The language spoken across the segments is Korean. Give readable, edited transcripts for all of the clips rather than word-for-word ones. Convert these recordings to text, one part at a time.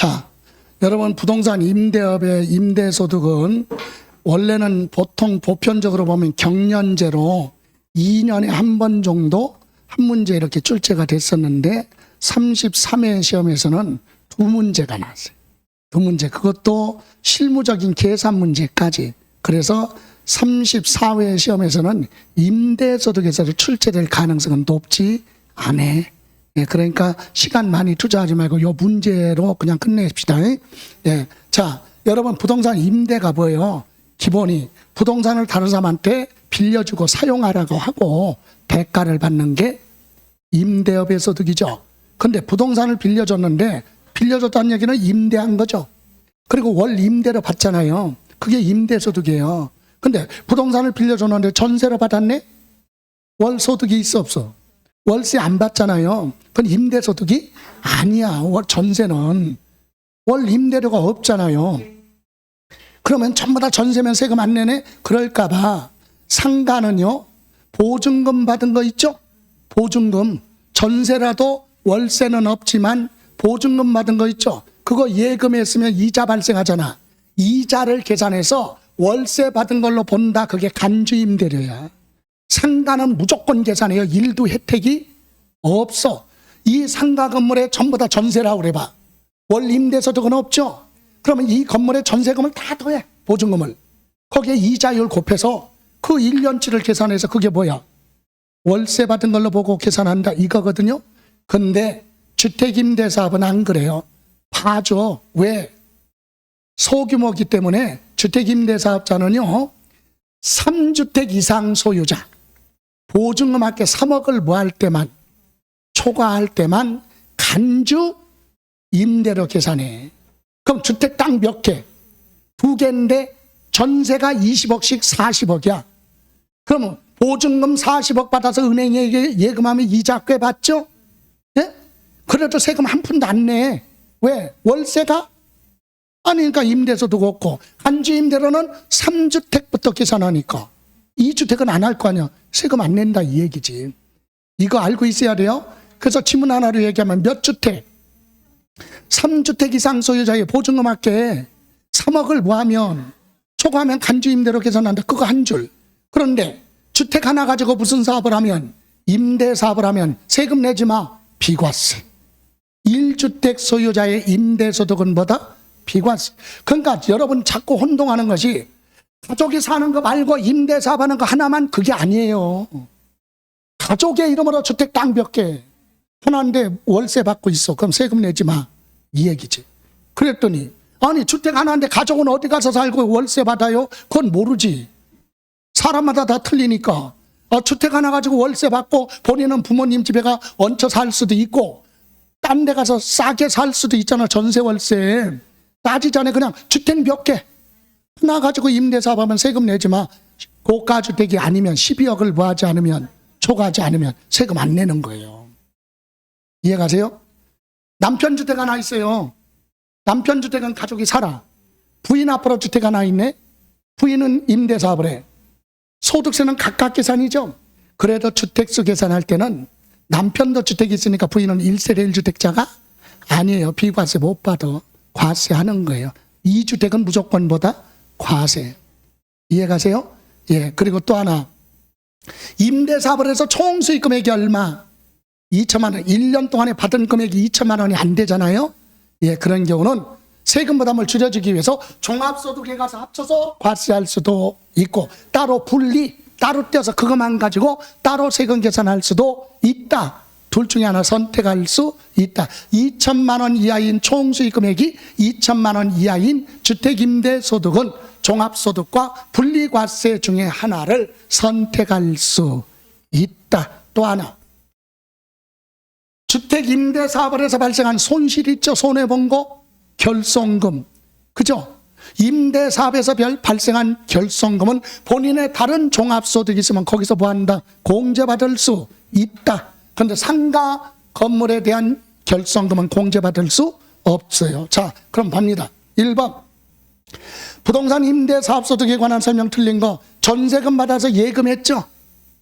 자, 여러분 부동산 임대업의 임대소득은 원래는 보통 보편적으로 보면 경년제로 2년에 한 번 정도 한 문제 이렇게 출제가 됐었는데 33회 시험에서는 두 문제가 나왔어요. 두 문제. 그것도 실무적인 계산 문제까지. 그래서 34회 시험에서는 임대소득에서 출제될 가능성은 높지 않아. 예, 그러니까 시간 많이 투자하지 말고 요 문제로 그냥 끝내십시다. 예. 자, 여러분 부동산 임대가 뭐예요? 기본이 부동산을 다른 사람한테 빌려주고 사용하라고 하고 대가를 받는 게 임대업의 소득이죠. 근데 부동산을 빌려줬는데 빌려줬다는 얘기는 임대한 거죠. 그리고 월 임대로 받잖아요. 그게 임대소득이에요. 근데 부동산을 빌려줬는데 전세로 받았네? 월 소득이 있어 없어? 월세 안 받잖아요. 그건 임대소득이 아니야. 전세는 월 임대료가 없잖아요. 그러면 전부 다 전세면 세금 안 내네? 그럴까 봐 상가는요, 보증금 받은 거 있죠? 보증금. 전세라도 월세는 없지만 보증금 받은 거 있죠? 그거 예금했으면 이자 발생하잖아. 이자를 계산해서 월세 받은 걸로 본다. 그게 간주임대료야. 상가는 무조건 계산해요. 일도 혜택이 없어. 이 상가 건물에 전부 다 전세라고 그래봐. 월 임대소득은 없죠? 그러면 이 건물에 전세금을 다 더해. 보증금을. 거기에 이자율 곱해서 그 1년치를 계산해서 그게 뭐야? 월세 받은 걸로 보고 계산한다 이거거든요. 근데 주택임대사업은 안 그래요. 봐줘. 왜? 소규모이기 때문에 주택임대사업자는요, 3주택 이상 소유자, 보증금 합계 3억을 뭐할 때만, 초과할 때만 간주 임대료 계산해. 그럼 주택 땅 몇 개? 2개인데 전세가 20억씩 40억이야. 그러면 보증금 40억 받아서 은행에 예금하면 이자 꽤 받죠? 예? 그래도 세금 한 푼도 안 내. 왜? 월세가? 아니, 그러니까 임대소득 없고, 간주임대료는 3주택부터 계산하니까 2주택은 안 할 거 아니야. 세금 안 낸다 이 얘기지. 이거 알고 있어야 돼요. 그래서 지문 하나로 얘기하면 몇 주택? 3주택 이상 소유자의 보증금 합계 3억을 뭐하면 초과하면 간주임대료 계산한다. 그거 한 줄. 그런데 주택 하나 가지고 무슨 사업을 하면, 임대사업을 하면 세금 내지 마. 비과세. 1주택 소유자의 임대소득은 뭐다? 비과세. 그러니까 여러분 자꾸 혼동하는 것이 가족이 사는 거 말고 임대사업 하는 거 하나만 그게 아니에요. 가족의 이름으로 주택 땅 몇 개 하나인데 월세 받고 있어. 그럼 세금 내지 마. 이 얘기지. 그랬더니 아니 주택 하나인데 가족은 어디 가서 살고 월세 받아요? 그건 모르지. 사람마다 다 틀리니까. 주택 하나 가지고 월세 받고 본인은 부모님 집에 가 얹혀 살 수도 있고 딴 데 가서 싸게 살 수도 있잖아. 전세 월세. 따지자네. 그냥 주택 몇 개 하나 가지고 임대사업 하면 세금 내지 마. 고가주택이 아니면 12억을 뭐하지 않으면, 초과하지 않으면 세금 안 내는 거예요. 이해가세요? 남편 주택 하나 있어요. 남편 주택은 가족이 살아. 부인 앞으로 주택 하나 있네. 부인은 임대사업을 해. 소득세는 각각 계산이죠. 그래도 주택수 계산할 때는 남편도 주택이 있으니까 부인은 1세대 1주택자가 아니에요. 비과세 못 받아. 과세하는 거예요. 2주택은 무조건 보다 과세. 이해가세요? 예. 그리고 또 하나, 임대사업을 해서 총 수익 금액이 얼마? 2천만 원. 1년 동안에 받은 금액이 2천만 원이 안 되잖아요. 예. 그런 경우는 세금 부담을 줄여주기 위해서 종합소득에 가서 합쳐서 과세할 수도 있고, 따로 분리, 따로 떼어서 그것만 가지고 따로 세금 계산할 수도 있다. 둘 중에 하나 선택할 수 있다. 2천만 원 이하인 총수익 금액이 2천만 원 이하인 주택임대소득은 종합소득과 분리과세 중에 하나를 선택할 수 있다. 또 하나, 주택임대사업을 해서 발생한 손실 있죠. 손해본 거, 결손금. 그죠? 임대사업에서 발생한 결손금은 본인의 다른 종합소득이 있으면 거기서 뭐한다? 공제받을 수 있다. 그런데 상가 건물에 대한 결손금은 공제받을 수 없어요. 자, 그럼 봅니다. 1번, 부동산 임대사업소득에 관한 설명 틀린 거, 전세금 받아서 예금했죠?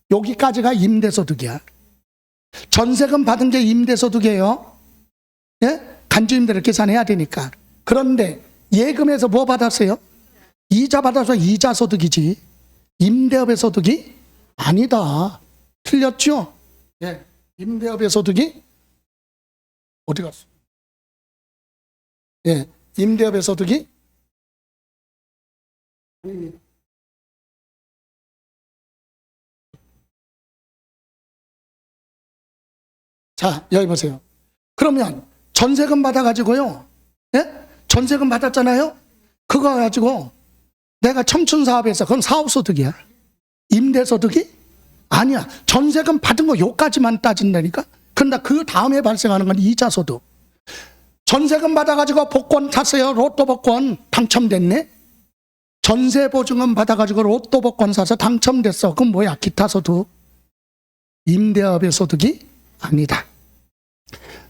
여기까지가 임대소득이야. 전세금 받은 게 임대소득이에요. 예? 간주임대를 계산해야 되니까. 그런데 예금에서 뭐 받았어요? 이자 받아서 이자 소득이지 임대업의 소득이 아니다. 틀렸죠? 예. 임대업의 소득이 어디 갔어? 예. 임대업의 소득이 자, 여기 보세요. 그러면 전세금 받아가지고요. 예? 전세금 받았잖아요? 그거 가지고 내가 청춘사업에서 그건 사업소득이야. 임대소득이? 아니야. 전세금 받은 거 요까지만 따진다니까? 근데 그 다음에 발생하는 건 이자소득. 전세금 받아가지고 복권 탔어요. 로또 복권 당첨됐네? 전세보증금 받아가지고 로또 복권 사서 당첨됐어. 그럼 뭐야? 기타소득. 임대업의 소득이 아니다.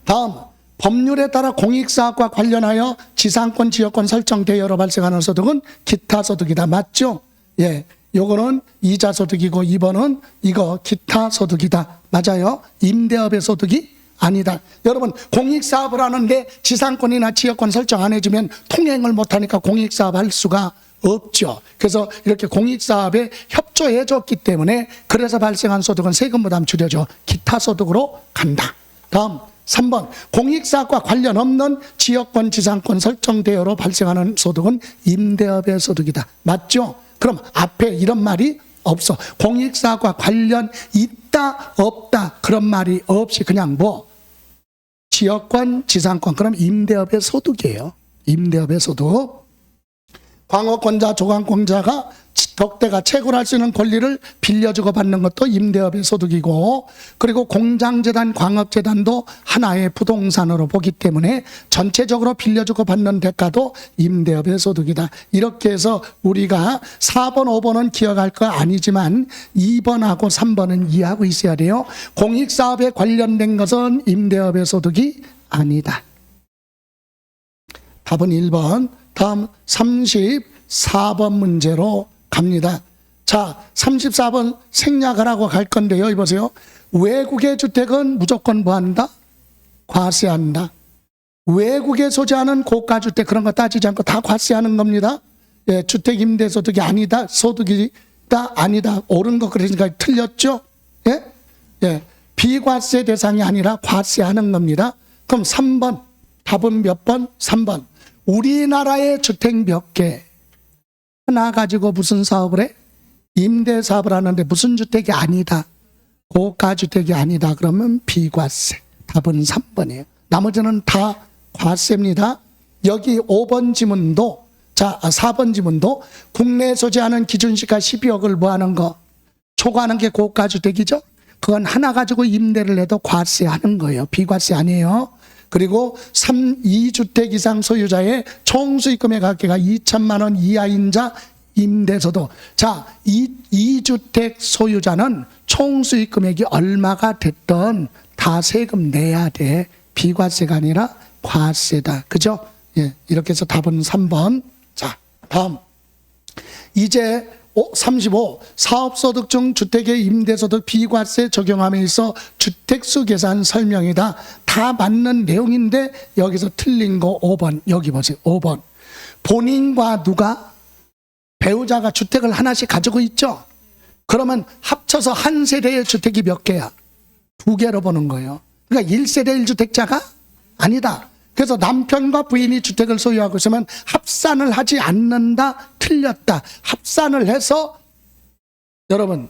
다음, 법률에 따라 공익사업과 관련하여 지상권, 지역권 설정 대여로 발생하는 소득은 기타 소득이다. 맞죠? 예, 요거는 이자 소득이고 2번은 이거 기타 소득이다. 맞아요? 임대업의 소득이 아니다. 여러분, 공익사업을 하는데 지상권이나 지역권 설정 안 해주면 통행을 못하니까 공익사업 할 수가 없죠. 그래서 이렇게 공익사업에 협조해 줬기 때문에 그래서 발생한 소득은 세금 부담 줄여줘 기타 소득으로 간다. 다음 3번, 공익사업과 관련 없는 지역권, 지상권 설정 대여로 발생하는 소득은 임대업의 소득이다. 맞죠? 그럼 앞에 이런 말이 없어. 공익사업과 관련 있다 없다 그런 말이 없이 그냥 뭐 지역권, 지상권, 그럼 임대업의 소득이에요. 임대업의 소득. 광업권자, 조강권자가 덕대가 채굴할 수 있는 권리를 빌려주고 받는 것도 임대업의 소득이고, 그리고 공장재단, 광업재단도 하나의 부동산으로 보기 때문에 전체적으로 빌려주고 받는 대가도 임대업의 소득이다. 이렇게 해서 우리가 4번, 5번은 기억할 거 아니지만 2번하고 3번은 이해하고 있어야 돼요. 공익사업에 관련된 것은 임대업의 소득이 아니다. 답은 1번. 다음 34번 문제로 갑니다. 자, 34번 생략하라고 갈 건데요. 여기 보세요. 외국의 주택은 무조건 뭐 한다? 과세한다. 외국에 소재하는 고가주택 그런 거 따지지 않고 다 과세하는 겁니다. 예, 주택임대소득이 아니다. 소득이다. 아니다. 옳은 거 그러니까 틀렸죠? 예? 예. 비과세 대상이 아니라 과세하는 겁니다. 그럼 3번. 답은 몇 번? 3번. 우리나라의 주택 몇 개 하나 가지고 무슨 사업을 해? 임대 사업을 하는데 무슨 주택이 아니다. 고가주택이 아니다. 그러면 비과세. 답은 3번이에요. 나머지는 다 과세입니다. 여기 5번 지문도, 자, 4번 지문도 국내에 소재하는 기준시가 12억을 뭐 하는 거? 초과하는 게 고가주택이죠? 그건 하나 가지고 임대를 해도 과세하는 거예요. 비과세 아니에요. 그리고 2주택 이상 소유자의 총수익금액 합계가 2천만 원 이하인 자 임대소득. 자, 2주택 소유자는 총수익금액이 얼마가 됐든 다 세금 내야 돼. 비과세가 아니라 과세다. 그죠? 예, 이렇게 해서 답은 3번. 자, 다음. 이제 35. 사업소득 중 주택의 임대소득 비과세 적용함에 있어 주택수 계산 설명이다. 다 맞는 내용인데 여기서 틀린 거 5번. 여기 보세요. 5번. 본인과 누가? 배우자가 주택을 하나씩 가지고 있죠? 그러면 합쳐서 한 세대의 주택이 몇 개야? 2개로 보는 거예요. 그러니까 1세대 1주택자가 아니다. 그래서 남편과 부인이 주택을 소유하고 있으면 합산을 하지 않는다. 틀렸다. 합산을 해서 여러분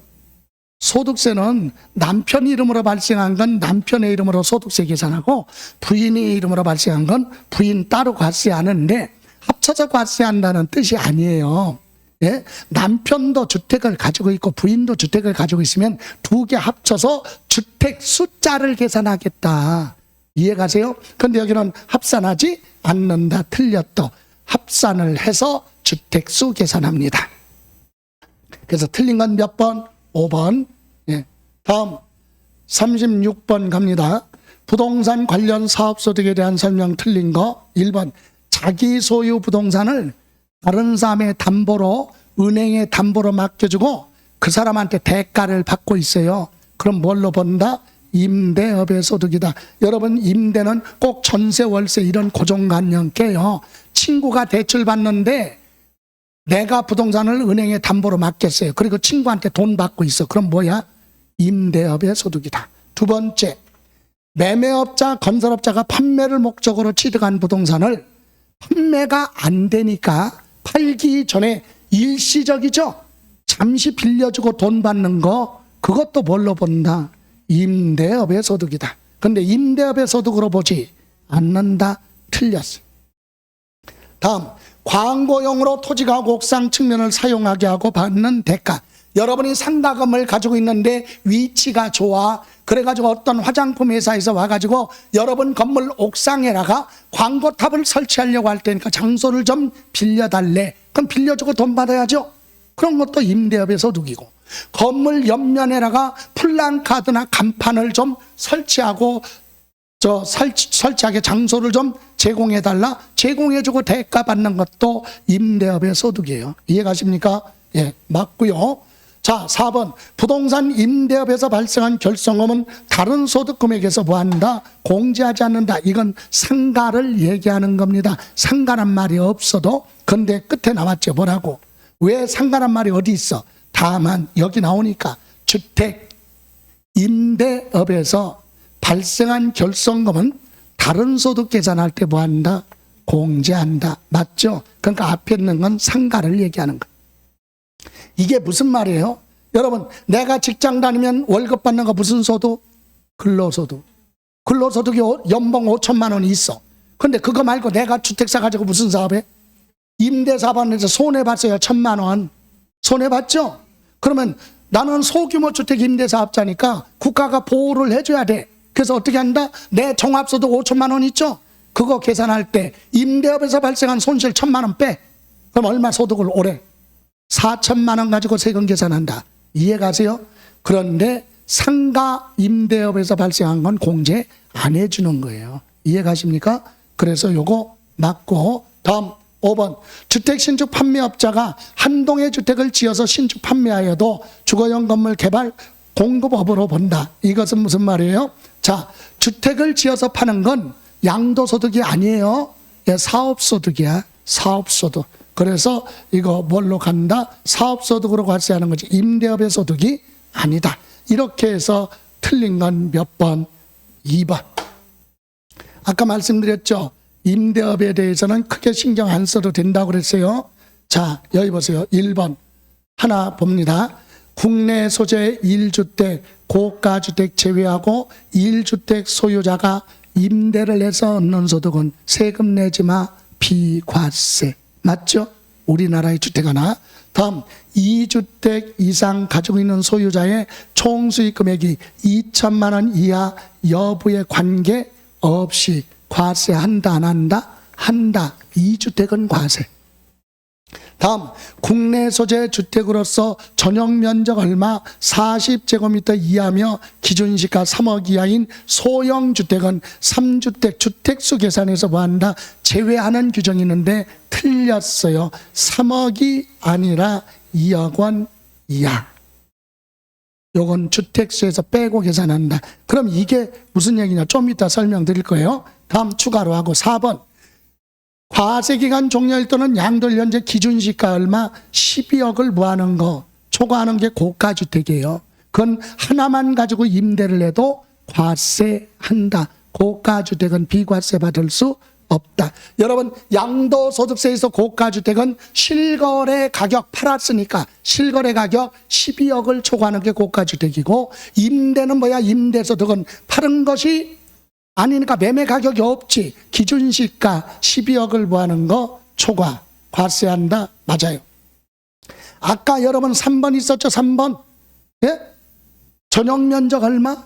소득세는 남편 이름으로 발생한 건 남편의 이름으로 소득세 계산하고 부인의 이름으로 발생한 건 부인 따로 과세하는데 합쳐서 과세한다는 뜻이 아니에요. 예? 남편도 주택을 가지고 있고 부인도 주택을 가지고 있으면 2개 합쳐서 주택 숫자를 계산하겠다. 이해가세요? 근데 여기는 합산하지 않는다. 틀렸다. 합산을 해서 주택수 계산합니다. 그래서 틀린 건 몇 번? 5번. 예. 다음 36번 갑니다. 부동산 관련 사업소득에 대한 설명 틀린 거 1번. 자기 소유 부동산을 다른 사람의 담보로 은행에 담보로 맡겨주고 그 사람한테 대가를 받고 있어요. 그럼 뭘로 본다? 임대업의 소득이다. 여러분, 임대는 꼭 전세, 월세 이런 고정관념 깨요. 친구가 대출 받는데 내가 부동산을 은행에 담보로 맡겼어요. 그리고 친구한테 돈 받고 있어. 그럼 뭐야? 임대업의 소득이다. 두 번째, 매매업자, 건설업자가 판매를 목적으로 취득한 부동산을 판매가 안 되니까 팔기 전에 일시적이죠. 잠시 빌려주고 돈 받는 거, 그것도 뭘로 본다? 임대업의 소득이다. 근데 임대업의 소득으로 보지 않는다. 틀렸어요. 다음, 광고용으로 토지가 옥상 측면을 사용하게 하고 받는 대가. 여러분이 상가금을 가지고 있는데 위치가 좋아. 그래가지고 어떤 화장품 회사에서 와가지고 여러분 건물 옥상에다가 광고탑을 설치하려고 할 테니까 장소를 좀 빌려달래. 그럼 빌려주고 돈 받아야죠. 그런 것도 임대업의 소득이고, 건물 옆면에다가 플랜카드나 간판을 좀 설치하고 설치하게 장소를 좀 제공해달라. 제공해주고 대가 받는 것도 임대업의 소득이에요. 이해가십니까? 예, 맞고요. 자, 4번, 부동산 임대업에서 발생한 결성금은 다른 소득 금액에서 뭐한다? 공제하지 않는다. 이건 상가를 얘기하는 겁니다. 상가란 말이 없어도, 근데 끝에 나왔죠. 뭐라고? 왜 상가란 말이 어디 있어? 다만 여기 나오니까 주택 임대업에서 발생한 결성금은 다른 소득 계산할 때 뭐한다? 공제한다. 맞죠? 그러니까 앞에 있는 건 상가를 얘기하는 거예요. 이게 무슨 말이에요? 여러분, 내가 직장 다니면 월급 받는 거 무슨 소득? 근로소득. 근로소득이 연봉 5천만 원이 있어. 근데 그거 말고 내가 주택사 가지고 무슨 사업해? 임대사업하면서 손해봤어요. 1,000만 원. 손해봤죠? 그러면 나는 소규모 주택 임대사업자니까 국가가 보호를 해줘야 돼. 그래서 어떻게 한다? 내 종합소득 5천만 원 있죠? 그거 계산할 때 임대업에서 발생한 손실 1,000만 원 빼. 그럼 얼마 소득을 올해? 4천만 원 가지고 세금 계산한다. 이해가세요? 그런데 상가 임대업에서 발생한 건 공제 안 해주는 거예요. 이해가십니까? 그래서 요거 맞고, 다음 5번, 주택 신축 판매업자가 한 동의 주택을 지어서 신축 판매하여도 주거용 건물 개발 공급업으로 본다. 이것은 무슨 말이에요? 자, 주택을 지어서 파는 건 양도소득이 아니에요. 예, 사업소득이야. 사업소득. 그래서 이거 뭘로 간다? 사업소득으로 과세하는 거지. 임대업의 소득이 아니다. 이렇게 해서 틀린 건 몇 번? 2번. 아까 말씀드렸죠. 임대업에 대해서는 크게 신경 안 써도 된다고 그랬어요. 자, 여기 보세요. 1번 하나 봅니다. 국내 소재 1주택, 고가주택 제외하고 1주택 소유자가 임대를 해서 얻는 소득은 세금 내지 마, 비과세. 맞죠? 우리나라의 주택 하나. 다음, 2주택 이상 가지고 있는 소유자의 총수익 금액이 2천만 원 이하 여부에 관계 없이 과세한다 안 한다? 한다. 2주택은 과세. 다음, 국내 소재 주택으로서 전용 면적 얼마 40제곱미터 이하며 기준시가 3억 이하인 소형 주택은 3주택 주택수 계산에서 뭐한다? 제외하는 규정이 있는데 틀렸어요. 3억이 아니라 2억 원 이하. 요건 주택수에서 빼고 계산한다. 그럼 이게 무슨 얘기냐? 좀 이따 설명드릴 거예요. 다음 추가로 하고 4번. 과세기간 종료일 또는 양도일 현재 기준시가 얼마 12억을 뭐하는 거 초과하는 게 고가주택이에요. 그건 하나만 가지고 임대를 해도 과세한다. 고가주택은 비과세 받을 수 없다. 여러분, 양도소득세에서 고가주택은 실거래 가격 팔았으니까 실거래 가격 12억을 초과하는 게 고가주택이고, 임대는 뭐야? 임대소득은 파는 것이 아니니까 매매 가격이 없지. 기준시가 12억을 뭐하는 거 초과 과세한다. 맞아요. 아까 여러분 3번 있었죠? 3번. 예? 전용 면적 얼마?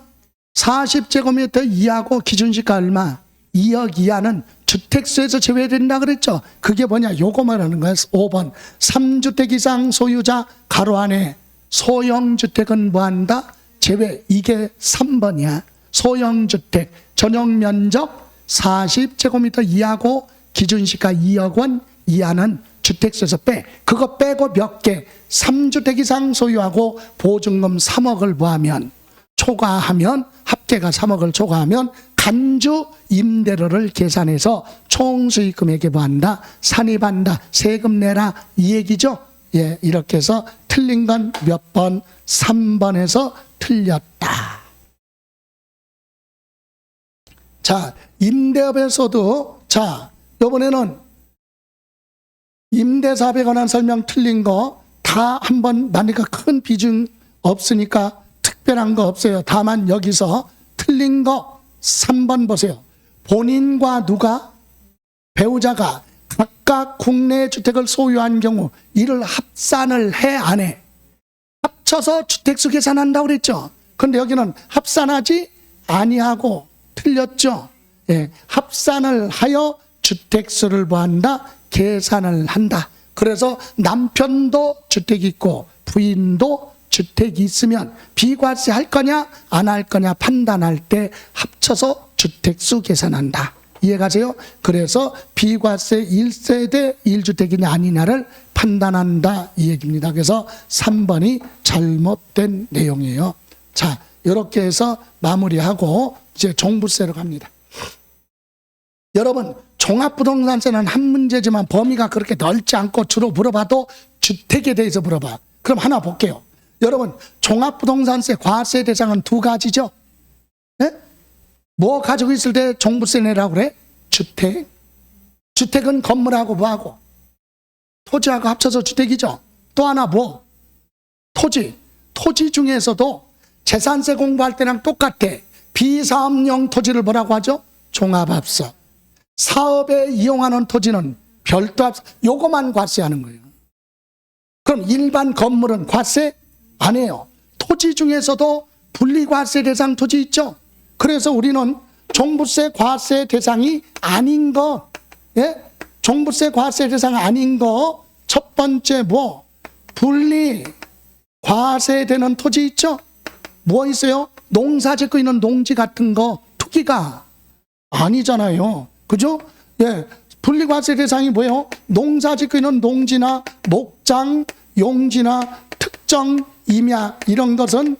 40제곱미터 이하고 기준시가 얼마? 2억 이하는 주택수에서 제외된다 그랬죠? 그게 뭐냐? 요거 말하는 거예요. 5번. 3주택 이상 소유자 가로 안에 소형주택은 뭐한다? 제외. 이게 3번이야. 소형주택 전용 면적 40제곱미터 이하고 기준시가 2억 원 이하는 주택수에서 빼. 그거 빼고 몇 개? 3주택 이상 소유하고 보증금 3억을 뭐하면 초과하면, 합계가 3억을 초과하면 간주 임대료를 계산해서 총수익금액에 부한다, 산입한다, 세금 내라, 이 얘기죠. 예, 이렇게 해서 틀린 건 몇 번? 3번에서 틀렸다. 자, 임대업에서도, 자, 이번에는 임대사업에 관한 설명 틀린 거 다 한번 만니까 큰 비중 없으니까 특별한 거 없어요. 다만 여기서 틀린 거 3번 보세요. 본인과 누가, 배우자가 각각 국내 주택을 소유한 경우 이를 합산을 해, 안 해? 합쳐서 주택수 계산한다고 그랬죠. 근데 여기는 합산하지 아니하고 틀렸죠. 예, 합산을 하여 주택수를 보한다, 계산을 한다. 그래서 남편도 주택이 있고 부인도 주택이 있으면 비과세 할 거냐 안 할 거냐 판단할 때 합쳐서 주택수 계산한다. 이해가세요? 그래서 비과세 1세대 1주택이냐 아니냐를 판단한다, 이 얘기입니다. 그래서 3번이 잘못된 내용이에요. 자, 이렇게 해서 마무리하고 이제 종부세로 갑니다. 여러분, 종합부동산세는 한 문제지만 범위가 그렇게 넓지 않고 주로 물어봐도 주택에 대해서 물어봐. 그럼 하나 볼게요. 여러분, 종합부동산세 과세 대상은 두 가지죠. 네? 뭐 가지고 있을 때 종부세 내라고 그래? 주택. 주택은 건물하고 뭐하고? 토지하고 합쳐서 주택이죠. 또 하나 뭐? 토지. 토지 중에서도 재산세 공부할 때랑 똑같아. 비사업용 토지를 뭐라고 하죠? 종합합서. 사업에 이용하는 토지는 별도 합서. 요거만 과세하는 거예요. 그럼 일반 건물은 과세 안 해요. 토지 중에서도 분리과세 대상 토지 있죠. 그래서 우리는 종부세 과세 대상이 아닌 거, 예? 종부세 과세 대상 아닌 거 첫 번째 뭐? 분리 과세되는 토지 있죠. 뭐 있어요? 농사 짓고 있는 농지 같은 거 투기가 아니잖아요. 그죠? 예. 분리과세 대상이 뭐예요? 농사 짓고 있는 농지나 목장, 용지나 특정 임야 이런 것은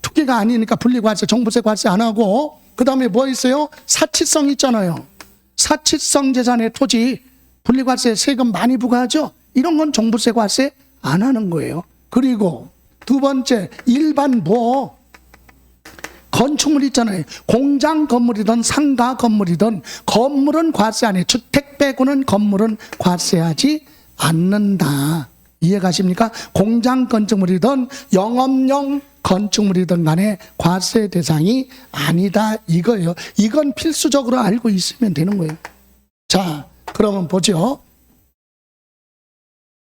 투기가 아니니까 분리과세, 종부세 과세 안 하고, 그 다음에 뭐 있어요? 사치성 있잖아요. 사치성 재산의 토지 분리과세 세금 많이 부과하죠. 이런 건 종부세 과세 안 하는 거예요. 그리고 두 번째, 일반 뭐 건축물 있잖아요. 공장 건물이든 상가 건물이든 건물은 과세 안 해. 주택 빼고는 건물은 과세하지 않는다. 이해가십니까? 공장 건축물이든 영업용 건축물이든 간에 과세 대상이 아니다, 이거예요. 이건 필수적으로 알고 있으면 되는 거예요. 자, 그러면 보죠.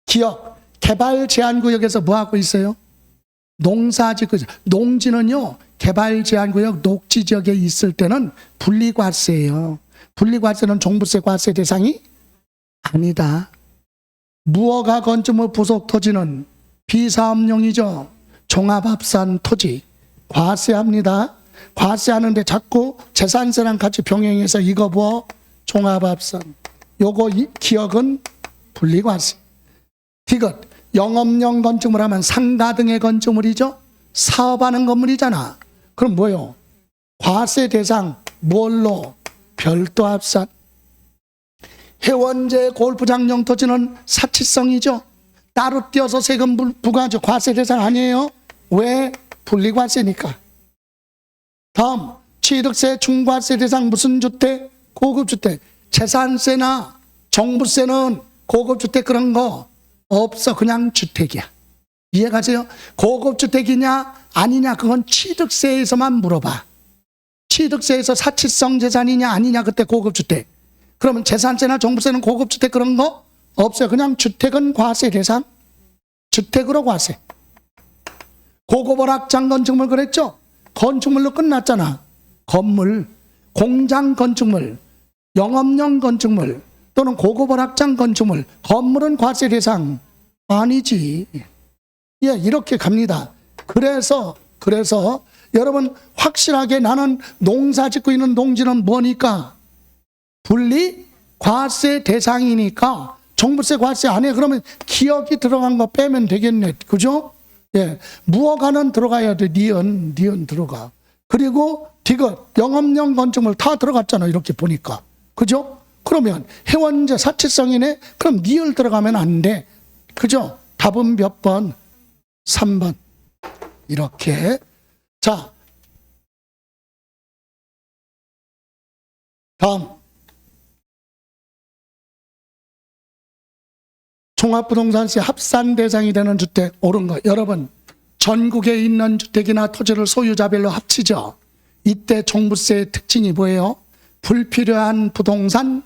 기업 개발 제한구역에서 뭐 하고 있어요? 농사짓고 있어요. 농지는요, 개발 제한구역 녹지 지역에 있을 때는 분리과세예요. 분리과세는 종부세 과세 대상이 아니다. 무허가 건축물 부속 토지는 비사업용이죠. 종합합산 토지 과세합니다. 과세하는데 자꾸 재산세랑 같이 병행해서 이거 뭐 종합합산, 요거 기억은 분리과세. 디귿 영업용 건축물 하면 상가 등의 건축물이죠. 사업하는 건물이잖아. 그럼 뭐요? 과세 대상 뭘로? 별도 합산. 해원제 골프장용 토지는 사치성이죠. 따로 띄어서 세금 부과하죠. 과세 대상 아니에요. 왜? 분리과세니까. 다음, 취득세 중과세 대상 무슨 주택? 고급주택. 재산세나 종부세는 고급주택 그런 거 없어. 그냥 주택이야. 이해가세요? 고급주택이냐 아니냐 그건 취득세에서만 물어봐. 취득세에서 사치성 재산이냐 아니냐 그때 고급주택. 그러면 재산세나 종부세는 고급주택 그런 거 없어요. 그냥 주택은 과세 대상. 주택으로 과세. 고급월악장 건축물 그랬죠? 건축물로 끝났잖아. 건물, 공장 건축물, 영업용 건축물 또는 고급월악장 건축물, 건물은 과세 대상 아니지. 예, 이렇게 갑니다. 그래서 여러분 확실하게 나는 농사 짓고 있는 농지는 뭐니까? 분리 과세 대상이니까 종부세 과세 안 해. 그러면 기억이 들어간 거 빼면 되겠네. 그죠? 예, 무허가는 들어가야 돼. 니은 들어가. 그리고 디귿, 영업용 건축물 다 들어갔잖아. 이렇게 보니까. 그죠? 그러면 해원제 사치성이네? 그럼 니을 들어가면 안 돼. 그죠? 답은 몇 번? 3번. 이렇게. 자, 다음. 종합부동산세 합산 대상이 되는 주택, 옳은 거. 여러분, 전국에 있는 주택이나 토지를 소유자별로 합치죠. 이때 종부세의 특징이 뭐예요? 불필요한 부동산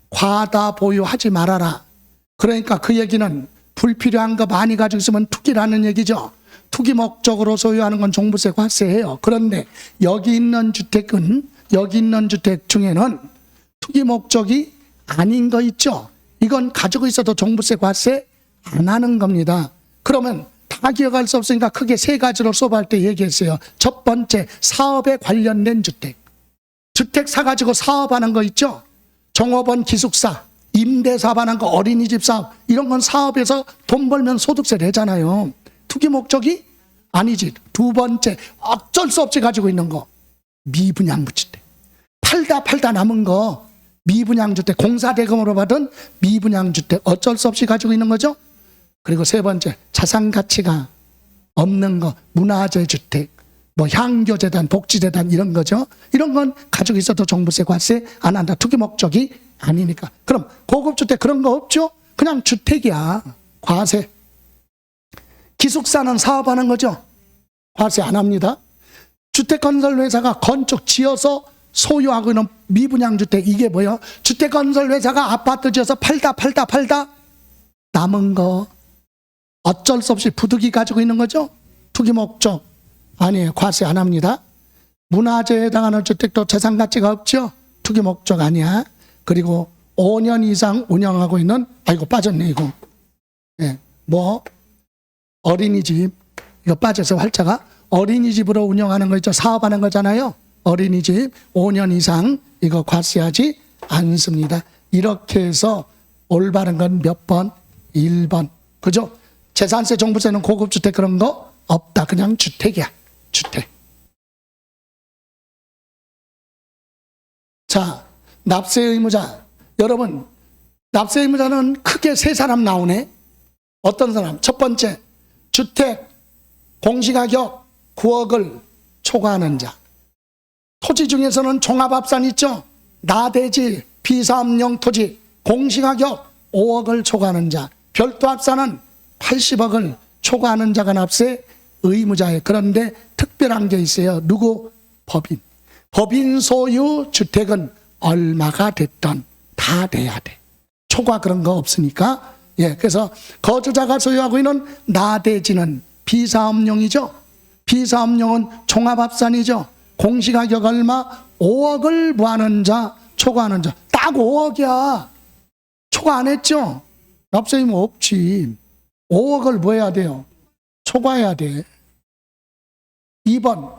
과다 보유하지 말아라. 그러니까 그 얘기는 불필요한 거 많이 가지고 있으면 투기라는 얘기죠. 투기 목적으로 소유하는 건 종부세 과세예요. 그런데 여기 있는 주택 중에는 투기 목적이 아닌 거 있죠. 이건 가지고 있어도 종부세 과세 안 하는 겁니다. 그러면 다 기억할 수 없으니까 크게 세 가지로 수업할 때 얘기했어요. 첫 번째, 사업에 관련된 주택. 주택 사가지고 사업하는 거 있죠. 종업원 기숙사, 임대사업하는 거, 어린이집 사업, 이런 건 사업에서 돈 벌면 소득세 내잖아요. 투기 목적이 아니지. 두 번째, 어쩔 수 없이 가지고 있는 거, 미분양주택. 팔다 남은 거 미분양주택, 공사대금으로 받은 미분양주택, 어쩔 수 없이 가지고 있는 거죠. 그리고 세 번째, 자산가치가 없는 거, 문화재 주택, 뭐 향교재단, 복지재단 이런 거죠. 이런 건 가지고 있어도 종부세 과세 안 한다. 투기 목적이 아니니까. 그럼 고급주택 그런 거 없죠? 그냥 주택이야. 과세. 기숙사는 사업하는 거죠. 과세 안 합니다. 주택건설회사가 건축 지어서 소유하고 있는 미분양주택, 이게 뭐예요? 주택건설회사가 아파트 지어서 팔다 남은 거 어쩔 수 없이 부득이 가지고 있는 거죠. 투기 목적 아니에요. 과세 안 합니다. 문화재에 해당하는 주택도 재산가치가 없죠. 투기 목적 아니야. 그리고 5년 이상 운영하고 있는, 아이고 빠졌네 이거. 예, 뭐 어린이집, 이거 빠져서 활자가 어린이집으로 운영하는 거 있죠. 사업하는 거잖아요. 어린이집 5년 이상 이거 과세하지 않습니다. 이렇게 해서 올바른 건 몇 번? 1번. 그죠? 재산세, 종부세는 고급주택 그런 거 없다. 그냥 주택이야. 주택. 자, 납세 의무자. 여러분, 납세 의무자는 크게 세 사람 나오네. 어떤 사람? 첫 번째, 주택 공시가격 9억을 초과하는 자. 토지 중에서는 종합합산 있죠. 나대지, 비사업용 토지 공시가격 5억을 초과하는 자. 별도합산은 80억을 초과하는 자가 납세 의무자예요. 그런데 특별한 게 있어요. 누구? 법인. 법인 소유 주택은 얼마가 됐던 다 돼야 돼. 초과 그런 거 없으니까. 예, 그래서 거주자가 소유하고 있는 나대지는 비사업용이죠. 비사업용은 종합합산이죠. 공시가격 얼마? 5억을 무하는 자, 초과하는 자. 딱 5억이야. 초과 안 했죠? 납세 의무 없지. 5억을 뭐 해야 돼요? 초과해야 돼. 2번,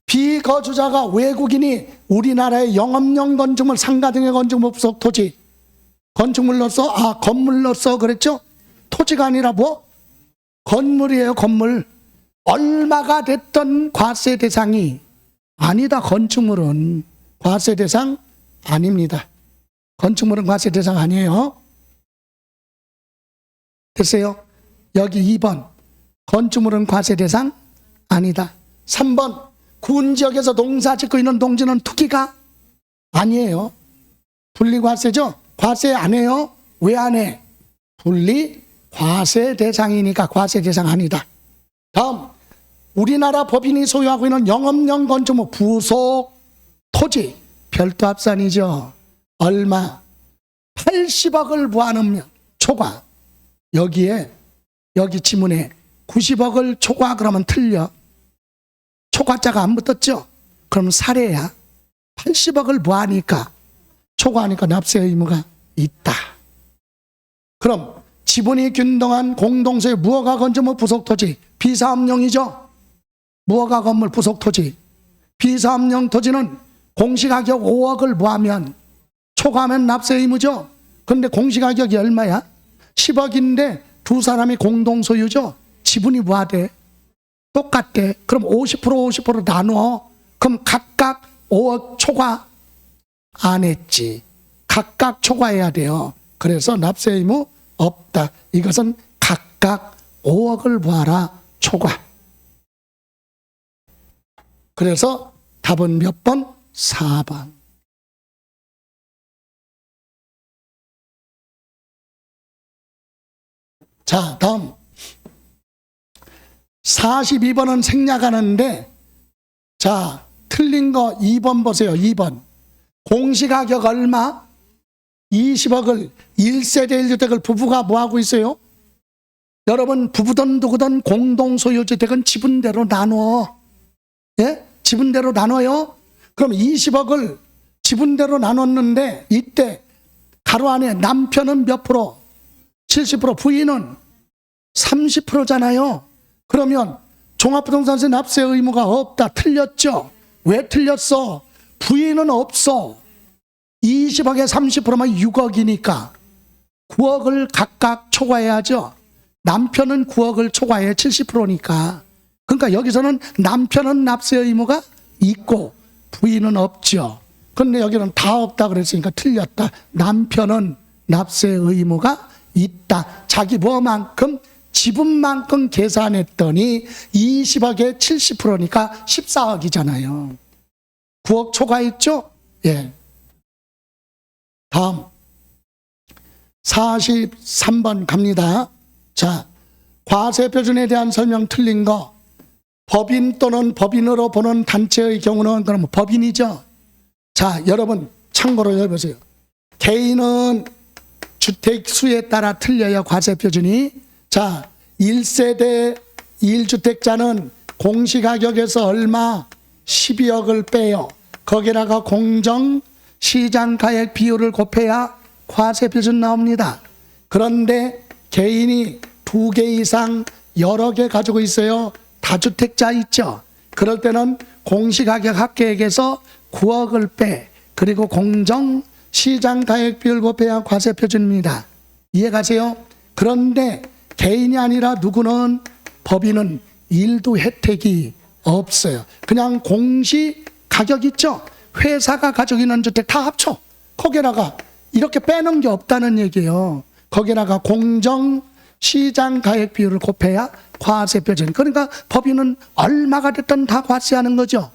비거주자가 외국인이 우리나라의 영업용 건축물, 상가 등의 건축물 부속 토지, 건축물로서, 건물로서 그랬죠? 토지가 아니라 뭐? 건물이에요, 건물. 얼마가 됐던 과세 대상이 아니다. 건축물은 과세 대상 아닙니다. 건축물은 과세 대상 아니에요. 됐어요? 여기 2번, 건축물은 과세 대상 아니다. 3번, 군 지역에서 농사 짓고 있는 농지는 투기가 아니에요. 분리과세죠? 과세 안 해요? 왜 안 해? 분리 과세 대상이니까 과세 대상 아니다. 다음, 우리나라 법인이 소유하고 있는 영업용 건축물 부속 토지 별도합산이죠. 얼마? 80억을 무한하면 초과. 여기 지문에 90억을 초과 그러면 틀려. 초과자가 안 붙었죠? 그럼 사례야. 80억을 무하니까 초과하니까 납세 의무가 있다. 그럼 지분이 균등한 공동소유 무허가 건축물 부속 토지 비사업용이죠. 무허가 건물 부속 토지 비사업용 토지는 공시가격 5억을 무하면 초과하면 납세 의무죠. 그런데 공시가격이 얼마야? 10억인데 두 사람이 공동소유죠. 지분이 무하돼. 똑같대. 그럼 50% 나눠. 그럼 각각 5억 초과 안 했지. 각각 초과해야 돼요. 그래서 납세 의무 없다. 이것은 각각 5억을 모아라 초과. 그래서 답은 몇 번? 4번. 자, 다음 42번은 생략하는데, 자, 틀린 거 2번 보세요. 2번. 공시가격 얼마? 20억을 1세대 1주택을 부부가 뭐하고 있어요? 여러분, 부부든 누구든 공동소유주택은 지분대로 나눠. 예? 지분대로 나눠요. 그럼 20억을 지분대로 나눴는데 이때 가로 안에 남편은 몇 프로? 70%, 부인은 30%잖아요. 그러면 종합부동산세 납세 의무가 없다. 틀렸죠? 왜 틀렸어? 부인은 없어. 20억에 30%면 6억이니까 9억을 각각 초과해야죠. 남편은 9억을 초과해 70%니까. 그러니까 여기서는 남편은 납세 의무가 있고 부인은 없죠. 그런데 여기는 다 없다 그랬으니까 틀렸다. 남편은 납세 의무가 있다. 자기 뭐만큼? 지분만큼 계산했더니 20억에 70%니까 14억이잖아요. 9억 초과했죠? 예. 다음 43번 갑니다. 자, 과세표준에 대한 설명 틀린 거. 법인 또는 법인으로 보는 단체의 경우는 그럼 법인이죠. 자, 여러분 참고로 해보세요. 개인은 주택 수에 따라 틀려요. 과세표준이. 자, 1세대 1주택자는 공시가격에서 얼마? 12억을 빼요. 거기다가 공정시장가액 비율을 곱해야 과세표준 나옵니다. 그런데 개인이 2개 이상 여러 개 가지고 있어요. 다주택자 있죠. 그럴 때는 공시가격 합계액에서 9억을 빼, 그리고 공정시장가액 비율 곱해야 과세표준입니다. 이해가세요? 그런데 개인이 아니라 누구는 법인은 일도 혜택이 없어요. 그냥 공시가격 있죠. 회사가 가지고 있는 주택 다 합쳐. 거기다가 이렇게 빼는 게 없다는 얘기예요. 거기다가 공정시장가액 비율을 곱해야 과세표준. 그러니까 법인은 얼마가 됐든 다 과세하는 거죠.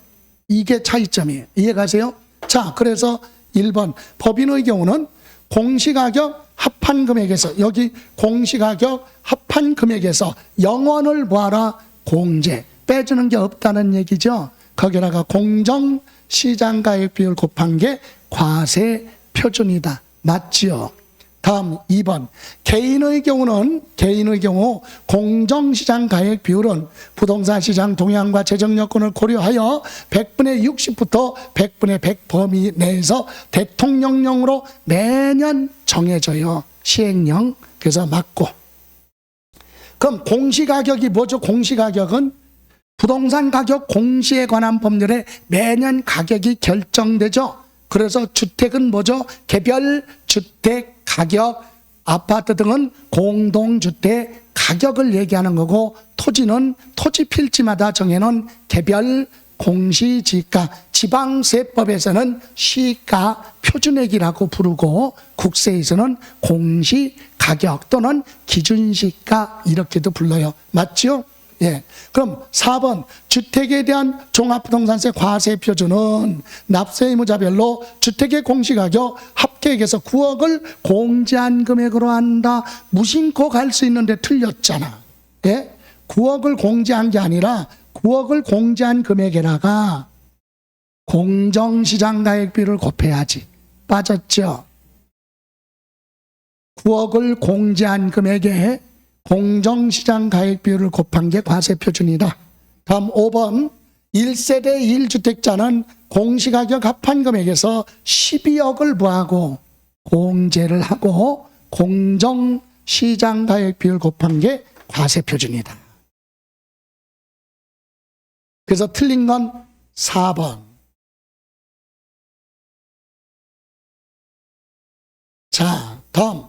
이게 차이점이에요. 이해가세요? 자, 그래서 1번 법인의 경우는 공시가격 합한 금액에서, 여기 공시가격 합한 금액에서 0원을 모아라 공제. 빼주는 게 없다는 얘기죠. 거기다가 공정시장가액 비율 곱한 게 과세표준이다. 맞죠? 다음 2번 개인의 경우 공정시장가액 비율은 부동산 시장 동향과 재정 여건을 고려하여 100분의 60부터 100분의 100 범위 내에서 대통령령으로 매년 정해져요. 시행령. 그래서 맞고. 그럼 공시가격이 뭐죠? 공시가격은 부동산 가격 공시에 관한 법률에 매년 가격이 결정되죠. 그래서 주택은 뭐죠? 개별 주택 가격, 아파트 등은 공동주택 가격을 얘기하는 거고, 토지는 토지 필지마다 정해놓은 개별 공시지가, 지방세법에서는 시가 표준액이라고 부르고 국세에서는 공시가격 또는 기준시가 이렇게도 불러요. 맞죠? 예. 그럼 4번 주택에 대한 종합부동산세 과세표준은 납세의무자별로 주택의 공시가격 합계액에서 9억을 공제한 금액으로 한다. 무심코 갈 수 있는데 틀렸잖아. 예? 9억을 공제한 게 아니라 9억을 공제한 금액에다가 공정시장가액비를 곱해야지. 빠졌죠? 9억을 공제한 금액에 공정시장 가액 비율을 곱한 게 과세표준이다. 다음 5번 1세대 1주택자는 공시가격 합한 금액에서 12억을 뭐하고 공제를 하고 공정시장 가액 비율 곱한 게 과세표준이다. 그래서 틀린 건 4번. 자, 다음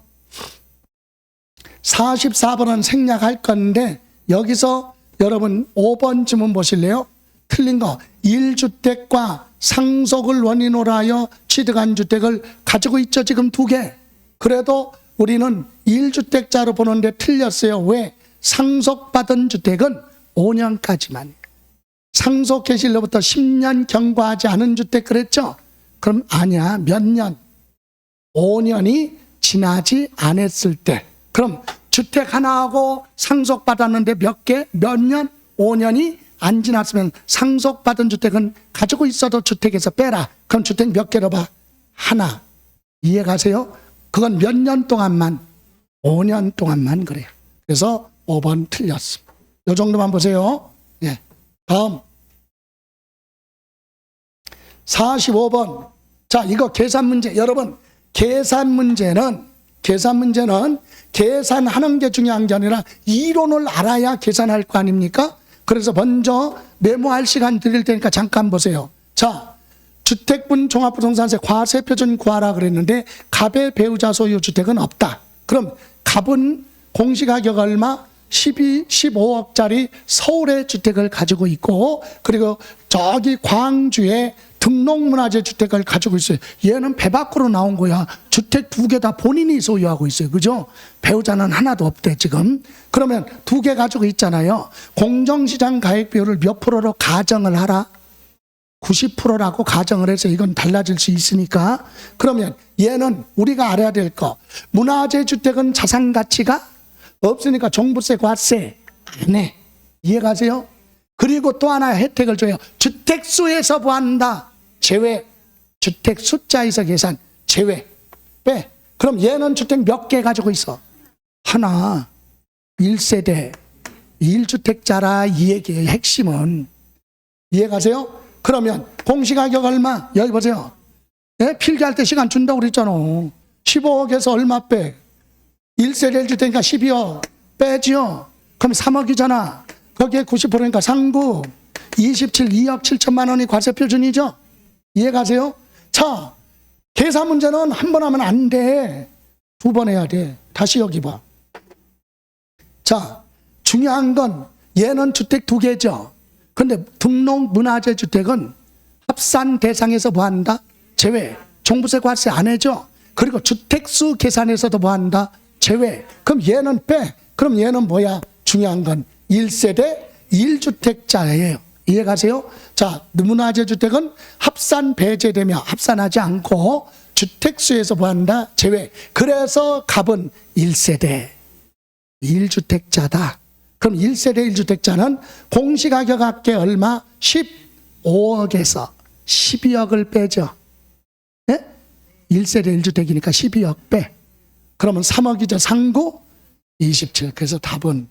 44번은 생략할 건데 여기서 여러분 5번 지문 보실래요? 틀린 거. 1주택과 상속을 원인으로 하여 취득한 주택을 가지고 있죠. 지금 2개. 그래도 우리는 1주택자로 보는데 틀렸어요. 왜? 상속받은 주택은 5년까지만. 상속 개시일로부터 10년 경과하지 않은 주택 그랬죠? 그럼 아니야. 몇 년? 5년이 지나지 않았을 때. 그럼 주택 하나하고 상속받았는데 몇 개? 몇 년? 5년이 안 지났으면 상속받은 주택은 가지고 있어도 주택에서 빼라. 그럼 주택 몇 개로 봐? 하나. 이해가세요? 그건 몇 년 동안만, 5년 동안만 그래요. 그래서 5번 틀렸습니다. 이 정도만 보세요. 예. 다음 45번. 자, 이거 계산 문제. 여러분, 계산 문제는 계산하는 게 중요한 게 아니라 이론을 알아야 계산할 거 아닙니까? 그래서 먼저 메모할 시간 드릴 테니까 잠깐 보세요. 자, 주택분 종합부동산세 과세표준 구하라 그랬는데 갑의 배우자 소유 주택은 없다. 그럼 갑은 공시가격 얼마? 15억짜리 서울의 주택을 가지고 있고, 그리고 저기 광주에 등록문화재 주택을 가지고 있어요. 얘는 배 밖으로 나온 거야. 주택 2개 다 본인이 소유하고 있어요. 그죠? 배우자는 하나도 없대 지금. 그러면 2개 가지고 있잖아요. 공정시장 가액 비율을 몇 프로로 가정을 하라? 90%라고 가정을 해서 이건 달라질 수 있으니까. 그러면 얘는 우리가 알아야 될 거, 문화재 주택은 자산 가치가 없으니까 종부세 과세 안 해. 이해가세요? 그리고 또 하나 혜택을 줘요. 주택수에서 보한다. 제외. 주택 숫자에서 계산. 제외. 빼. 그럼 얘는 주택 몇 개 가지고 있어? 하나. 1세대 1주택자라 이 얘기의 핵심은. 이해가세요? 그러면 공시가격 얼마? 여기 보세요. 네? 필기할 때 시간 준다고 그랬잖아. 15억에서 얼마 빼? 1세대 1주택이니까 12억 빼지요. 그럼 3억이잖아. 거기에 90%니까 상구 27, 2억 7천만 원이 과세 표준이죠. 이해가세요? 자, 계산 문제는 한 번 하면 안 돼. 2번 해야 돼. 다시 여기 봐. 자, 중요한 건 얘는 주택 2개죠. 근데 등록 문화재 주택은 합산 대상에서 뭐 한다? 제외. 종부세 과세 안 해줘. 그리고 주택수 계산에서도 뭐 한다? 제외. 그럼 얘는 빼. 그럼 얘는 뭐야? 중요한 건 1세대 1주택자예요. 이해가세요? 자, 문화재 주택은 합산 배제되며 합산하지 않고 주택수에서 뭐 한다? 제외. 그래서 갑은 1세대 1주택자다. 그럼 1세대 1주택자는 공시가격 합계 얼마? 15억에서 12억을 빼죠. 네? 1세대 1주택이니까 12억 빼. 그러면 3억이죠. 상구 27. 그래서 답은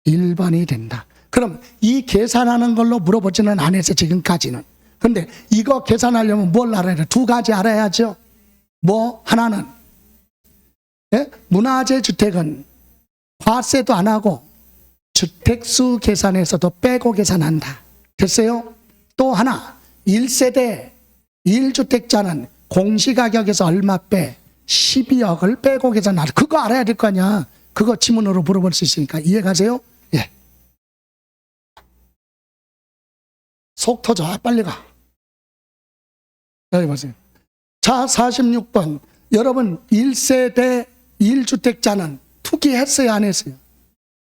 1번이 된다. 그럼 이 계산하는 걸로 물어보지는 않았어 지금까지는. 근데 이거 계산하려면 뭘 알아야 돼? 2가지 알아야죠. 뭐? 하나는 네? 문화재 주택은 과세도 안 하고 주택수 계산에서도 빼고 계산한다. 됐어요? 또 하나, 1세대 1주택자는 공시가격에서 얼마 빼? 12억을 빼고 계산한다. 그거 알아야 될 거 아니야. 그거 지문으로 물어볼 수 있으니까. 이해가세요? 예. 속 터져. 빨리 가. 여기 보세요. 자, 46번. 여러분, 1세대 1주택자는 투기했어요? 안 했어요?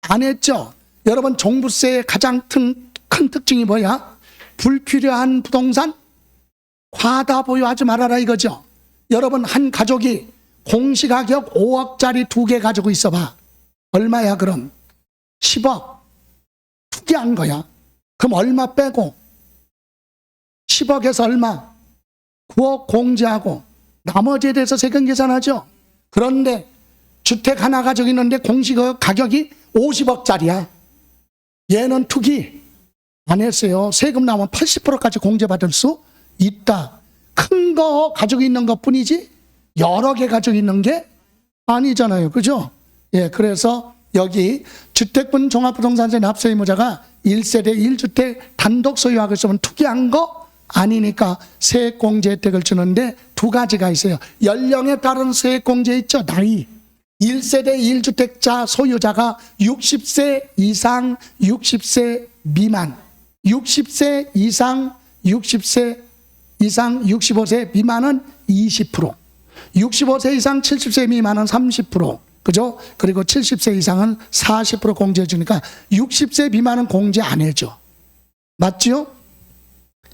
안 했죠? 여러분, 종부세의 가장 큰 특징이 뭐야? 불필요한 부동산 과다 보유하지 말아라 이거죠. 여러분, 한 가족이 공시가격 5억짜리 2개 가지고 있어봐. 얼마야 그럼? 10억. 투기한 거야. 그럼 얼마 빼고? 10억에서 얼마? 9억 공제하고 나머지에 대해서 세금 계산하죠. 그런데 주택 하나 가지고 있는데 공시가격이 50억짜리야. 얘는 투기 안 했어요. 세금 나오면 80%까지 공제받을 수 있다. 큰 거 가지고 있는 것 뿐이지 여러 개 가지고 있는 게 아니잖아요. 그죠? 예, 그래서 여기 주택분 종합부동산세 납세 의무자가 1세대 1주택 단독 소유하고 있으면 투기한 거 아니니까 세액공제 혜택을 주는데 2가지가 있어요. 연령에 따른 세액공제 있죠. 나이. 1세대 1주택자 소유자가 60세 이상 60세 미만 60세 이상 60세 이상 65세 미만은 20% 65세 이상 70세 미만은 30% 그죠? 그리고 70세 이상은 40% 공제해 주니까 60세 미만은 공제 안 해줘. 맞죠?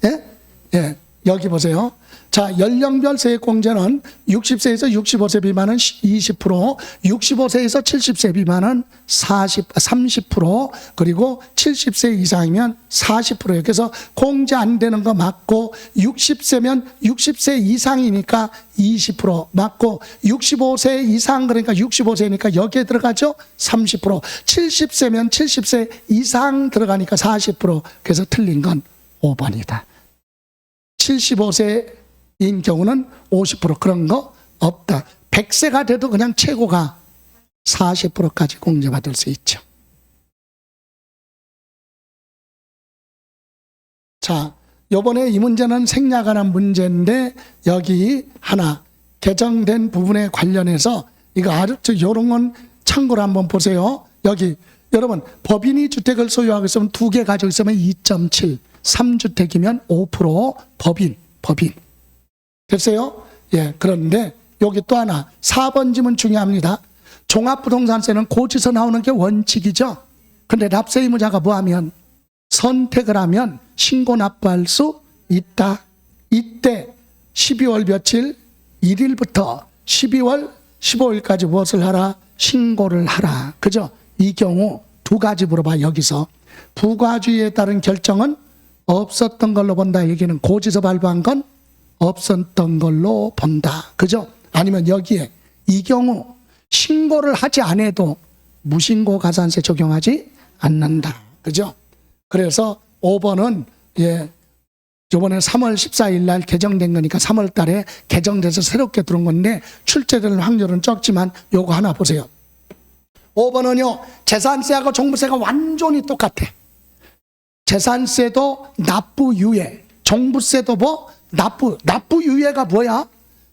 예? 예. 여기 보세요. 자, 연령별 세액공제는 60세에서 65세 미만은 20%, 65세에서 70세 미만은 30%, 그리고 70세 이상이면 40%예요. 그래서 공제 안 되는 거 맞고, 60세면 60세 이상이니까 20% 맞고, 65세 이상 그러니까 65세니까 여기에 들어가죠? 30%. 70세면 70세 이상 들어가니까 40%. 그래서 틀린 건 5번이다. 75세인 경우는 50% 그런 거 없다. 100세가 돼도 그냥 최고가 40%까지 공제받을 수 있죠. 자, 요번에 이 문제는 생략하는 문제인데 여기 하나 개정된 부분에 관련해서 이거 아주 요런 건 참고로 한번 보세요. 여기 여러분 법인이 주택을 소유하고 있으면 2개 가지고 있으면 2.7 3주택이면 5% 법인 됐어요? 예, 그런데 여기 또 하나 4번 지문 중요합니다. 종합부동산세는 고지서 나오는 게 원칙이죠. 근데 납세 의무자가 뭐하면 선택을 하면 신고 납부할 수 있다. 이때 12월 며칠 1일부터 12월 15일까지 무엇을 하라? 신고를 하라. 그죠? 이 경우 두 가지 물어봐. 여기서 부과주의에 따른 결정은 없었던 걸로 본다. 얘기는 고지서 발부한 건 없었던 걸로 본다. 그죠? 아니면 여기에 이 경우 신고를 하지 않아도 무신고 가산세 적용하지 않는다. 그죠? 그래서 5번은 예, 이번에 3월 14일 날 개정된 거니까 3월 달에 개정돼서 새롭게 들어온 건데 출제될 확률은 적지만 요거 하나 보세요. 5번은요, 재산세하고 종부세가 완전히 똑같아. 재산세도 납부유예, 종부세도 뭐 납부유예가 뭐야?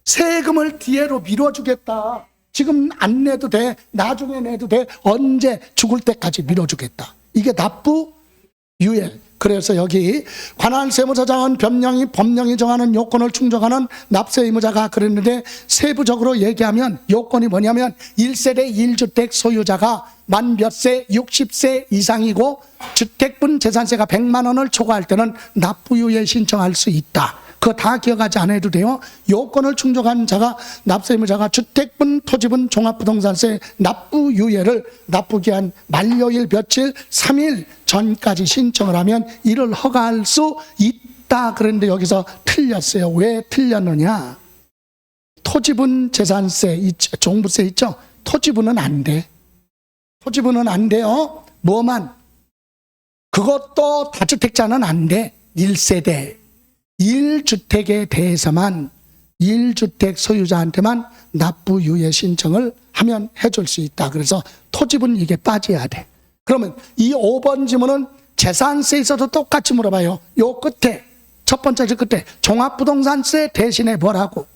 세금을 뒤로 밀어주겠다. 지금 안 내도 돼, 나중에 내도 돼, 언제 죽을 때까지 밀어주겠다. 이게 납부유예. 그래서 여기 관할 세무서장은 법령이 정하는 요건을 충족하는 납세 의무자가 그랬는데 세부적으로 얘기하면 요건이 뭐냐면 1세대 1주택 소유자가 만 몇 세 60세 이상이고 주택분 재산세가 100만 원을 초과할 때는 납부유예 신청할 수 있다. 그거 다 기억하지 않아도 돼요. 요건을 충족한 자가 납세 의무자가 주택분 토지분 종합부동산세 납부유예를 납부기한 만료일 며칠 3일 전까지 신청을 하면 이를 허가할 수 있다. 그런데 여기서 틀렸어요. 왜 틀렸느냐? 토지분 재산세 종부세 있죠? 토지분은 안 돼. 토지분은 안 돼요. 뭐만? 그것도 다주택자는 안 돼. 1세대 1주택에 대해서만 1주택 소유자한테만 납부유예 신청을 하면 해줄 수 있다. 그래서 토지분 이게 빠져야 돼. 그러면 이 5번 지문은 재산세에서도 똑같이 물어봐요. 요 끝에 첫 번째 끝에 종합부동산세 대신에 뭐라고?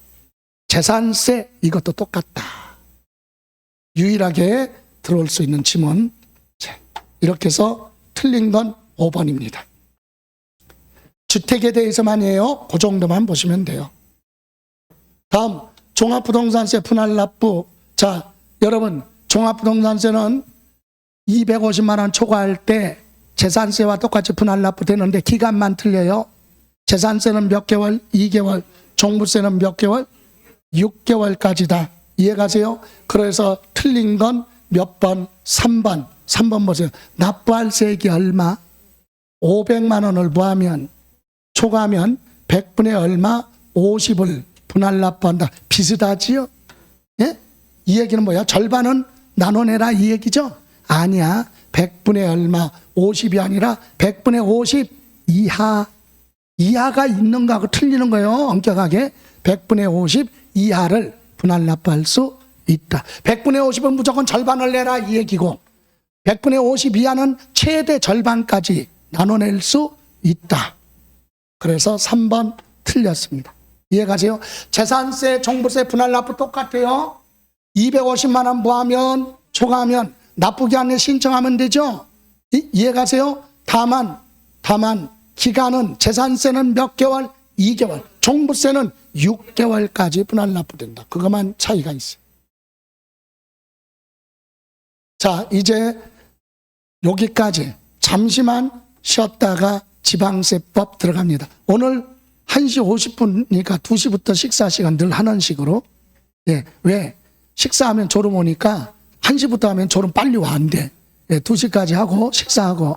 재산세 이것도 똑같다. 유일하게 들어올 수 있는 지문. 이렇게 해서 틀린 건 5번입니다. 주택에 대해서만이에요. 그 정도만 보시면 돼요. 다음 종합부동산세 분할납부. 자, 여러분 종합부동산세는 250만 원 초과할 때 재산세와 똑같이 분할납부 되는데 기간만 틀려요. 재산세는 몇 개월? 2개월. 종부세는 몇 개월? 6개월까지다. 이해가세요? 그래서 틀린 건 몇 번? 3번. 3번 보세요. 납부할 세액이 얼마? 500만 원을 뭐하면 초과하면 100분의 얼마? 50을 분할납부한다. 비슷하지요? 예? 이 얘기는 뭐야? 절반은 나눠내라 이 얘기죠? 아니야. 100분의 얼마? 50이 아니라 100분의 50 이하. 이하가 있는 거하고 틀리는 거예요. 엄격하게. 100분의 50 이하를 분할납부할 수 있다. 100분의 50은 무조건 절반을 내라 이 얘기고 100분의 50 이하는 최대 절반까지 나눠낼 수 있다. 그래서 3번 틀렸습니다. 이해가세요? 재산세, 종부세, 분할납부 똑같아요. 250만 원 부하면 초과하면 납부기 안에 신청하면 되죠. 이해가세요? 다만 기간은 재산세는 몇 개월? 2개월. 종부세는 6개월까지 분할 납부된다. 그것만 차이가 있어요. 자, 이제 여기까지 잠시만 쉬었다가 지방세법 들어갑니다. 오늘 1시 50분이니까 2시부터 식사 시간 늘 하는 식으로. 예, 왜? 식사하면 졸음 오니까 1시부터 하면 졸음 빨리 와, 안 돼. 예, 2시까지 하고 식사하고